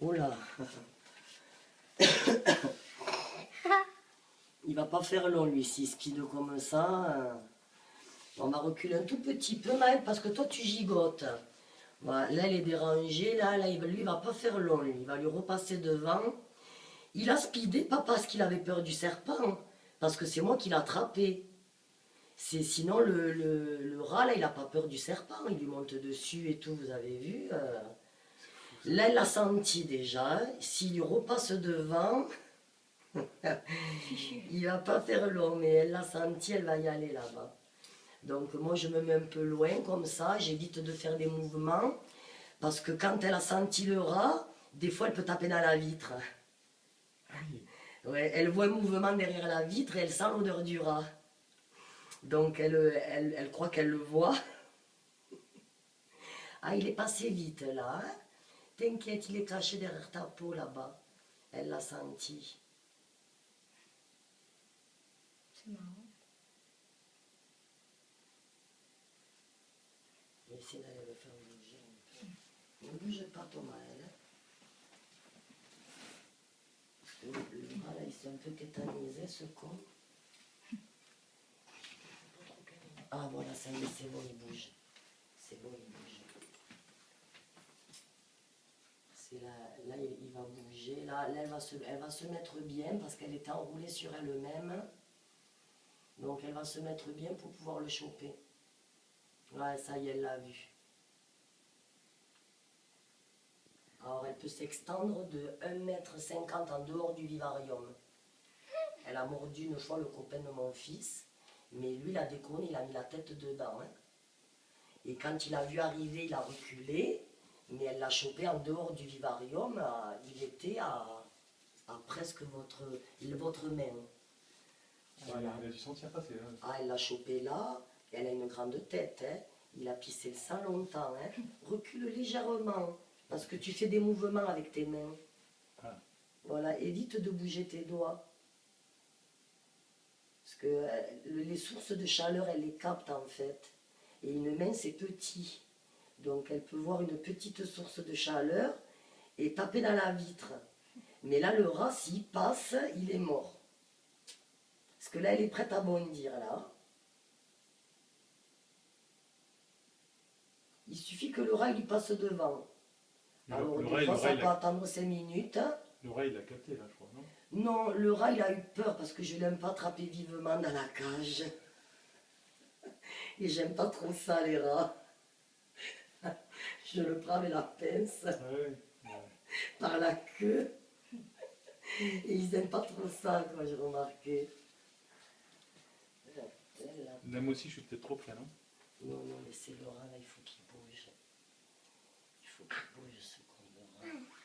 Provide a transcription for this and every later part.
Oh là. Il va pas faire long lui, s'il speed comme ça. On va reculer un tout petit peu, Maël, parce que toi tu gigotes. Voilà, là elle est dérangée, là lui il va pas faire long, lui. Il va lui repasser devant. Il a speedé, pas parce qu'il avait peur du serpent, parce que c'est moi qui l'ai attrapé. Sinon le rat là il a pas peur du serpent, il lui monte dessus et tout, vous avez vu. Là elle l'a senti déjà, hein. S'il lui repasse devant, il va pas faire long, mais elle l'a senti, elle va y aller là-bas. Donc moi je me mets un peu loin comme ça, j'évite de faire des mouvements, parce que quand elle a senti le rat, des fois elle peut taper dans la vitre. Ouais, elle voit un mouvement derrière la vitre et elle sent l'odeur du rat. Donc elle croit qu'elle le voit. Ah, il est passé vite là, hein. T'inquiète, il est caché derrière ta peau là-bas. Elle l'a senti. C'est marrant. Essaye d'aller le faire bouger un peu. Ne bouge pas Thomas, hein. Le rat là, il s'est un peu tétanisé ce con. Ah voilà, ça y est, c'est bon, il bouge. C'est bon, il bouge. C'est là, il va bouger. Là elle va se mettre bien parce qu'elle était enroulée sur elle-même. Donc elle va se mettre bien pour pouvoir le choper. Ouais, ça y est, elle l'a vu. Alors elle peut s'extendre de 1,50 m en dehors du vivarium. Elle a mordu une fois le copain de mon fils, mais lui il a déconné, il a mis la tête dedans, hein. Et quand il a vu arriver, il a reculé, mais elle l'a chopé en dehors du vivarium, il était à presque votre main. Voilà. Il a dû sentir passer. Hein. Ah, elle l'a chopé là, elle a une grande tête, hein. Il a pissé le sang longtemps, hein. Recule légèrement, parce que tu fais des mouvements avec tes mains. Ah. Voilà, évite de bouger tes doigts. Parce que les sources de chaleur, elle les capte en fait. Et une main, c'est petit. Donc elle peut voir une petite source de chaleur et taper dans la vitre. Mais là, le rat, s'il passe, il est mort. Parce que là, elle est prête à bondir, là. Il suffit que le rat, il lui passe devant. Alors, des fois, ça peut attendre 5 minutes. Le rat, il l'a capté, là, je crois, non? Non, le rat, il a eu peur parce que je ne l'aime pas attraper vivement dans la cage. Et j'aime pas trop ça, les rats. Je le prends avec la pince, Ouais. par la queue. Et ils n'aiment pas trop ça, quoi, j'ai remarqué. Là, moi aussi, je suis peut-être trop près, non? Non, non, mais c'est le rat, là, il faut qu'il bouge. Il faut qu'il bouge, ce con de rat. Allez, bouge.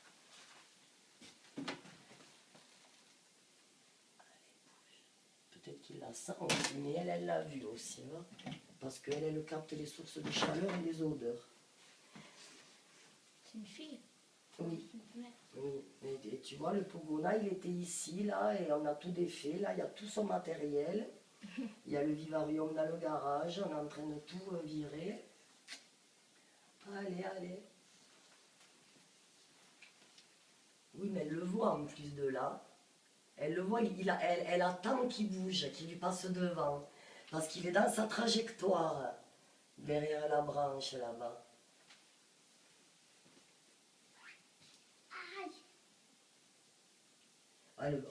Peut-être qu'il la sent aussi, mais elle l'a vu aussi, hein, parce qu'elle, elle capte les sources de chaleur et les odeurs. C'est une fille. Oui. Une mère. Oui, et tu vois, le Pogona, il était ici, là, et on a tout défait. Là, il y a tout son matériel. Il y a le vivarium dans le garage. On est en train de tout virer. Allez, allez. Oui, mais elle le voit en plus de là. Elle le voit, elle attend qu'il bouge, qu'il lui passe devant. Parce qu'il est dans sa trajectoire, derrière la branche, là-bas.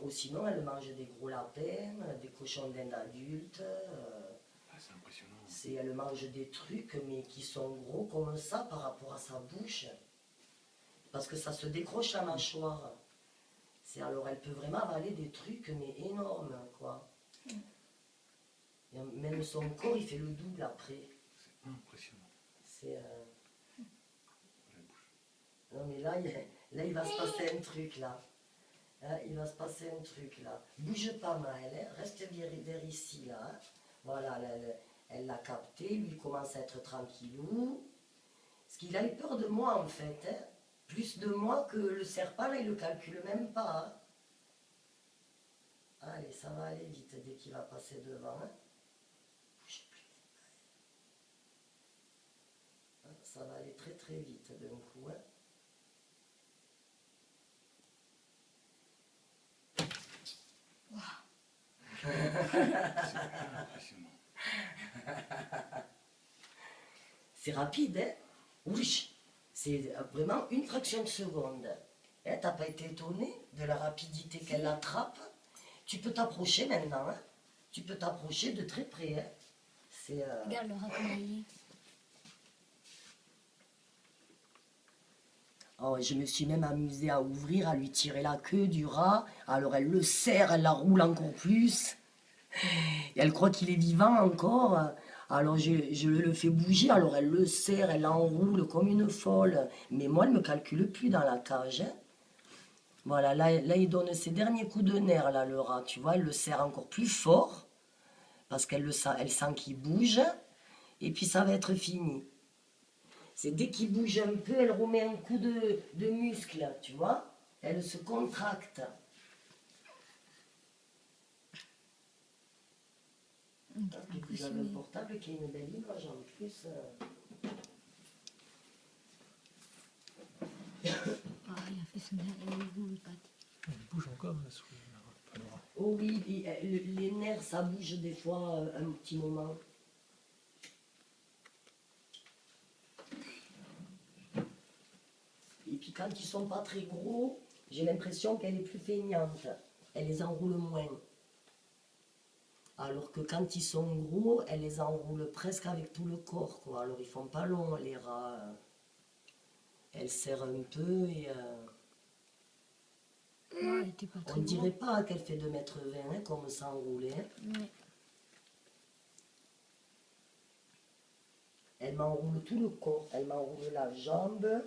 Sinon, elle mange des gros lapins, des cochons d'Inde adultes. Ah, c'est impressionnant. Elle mange des trucs, mais qui sont gros comme ça par rapport à sa bouche. Parce que ça se décroche la mâchoire. Alors, elle peut vraiment avaler des trucs, mais énormes, quoi. Et même son corps, il fait le double après. C'est impressionnant. La bouche. Non, mais là, il va se passer un truc, là. Hein, il va se passer un truc là. Bouge pas Maël, hein. Reste vers ici là. Hein. Voilà, elle l'a capté, lui il commence à être tranquillou. Parce qu'il a eu peur de moi en fait. Hein. Plus de moi que le serpent, là il le calcule même pas. Hein. Allez, ça va aller vite dès qu'il va passer devant. Hein. Bougez plus vite. Hein, ça va aller très très vite d'un coup. Hein. super impressionnant. C'est rapide, hein? Oui, c'est vraiment une fraction de seconde. Hein, t'as pas été étonné de la rapidité qu'elle attrape? Tu peux t'approcher maintenant, hein? Tu peux t'approcher de très près, hein? C'est... Regarde le rat comment il est. Oh, je me suis même amusée à ouvrir, à lui tirer la queue du rat. Alors elle le serre, elle la roule encore plus. Et elle croit qu'il est vivant encore. Alors je le fais bouger, alors elle le serre, elle l'enroule comme une folle. Mais moi, elle ne me calcule plus dans la cage, hein. Voilà, là, il donne ses derniers coups de nerfs, là, le rat. Tu vois, elle le serre encore plus fort. Parce qu'elle elle sent qu'il bouge. Et puis ça va être fini. C'est dès qu'il bouge un peu, elle remet un coup de muscle, tu vois. Elle se contracte. Et puis j'avais un portable qui a une belle image en plus. Ah, il a fait son dernier patte. Il bouge encore la souris. Pas le rat. Oh oui, les nerfs, ça bouge des fois un petit moment. Et puis quand ils sont pas très gros, j'ai l'impression qu'elle est plus feignante. Elle les enroule moins. Alors que quand ils sont gros, elle les enroule presque avec tout le corps, quoi. Alors ils font pas long, les rats. Elle serre un peu et... Non, elle était pas on très ne dirait gros. pas qu'elle fait 2,20 m, hein, comme ça enroulée. Ouais. Elle m'enroule tout le corps. Elle m'enroule la jambe,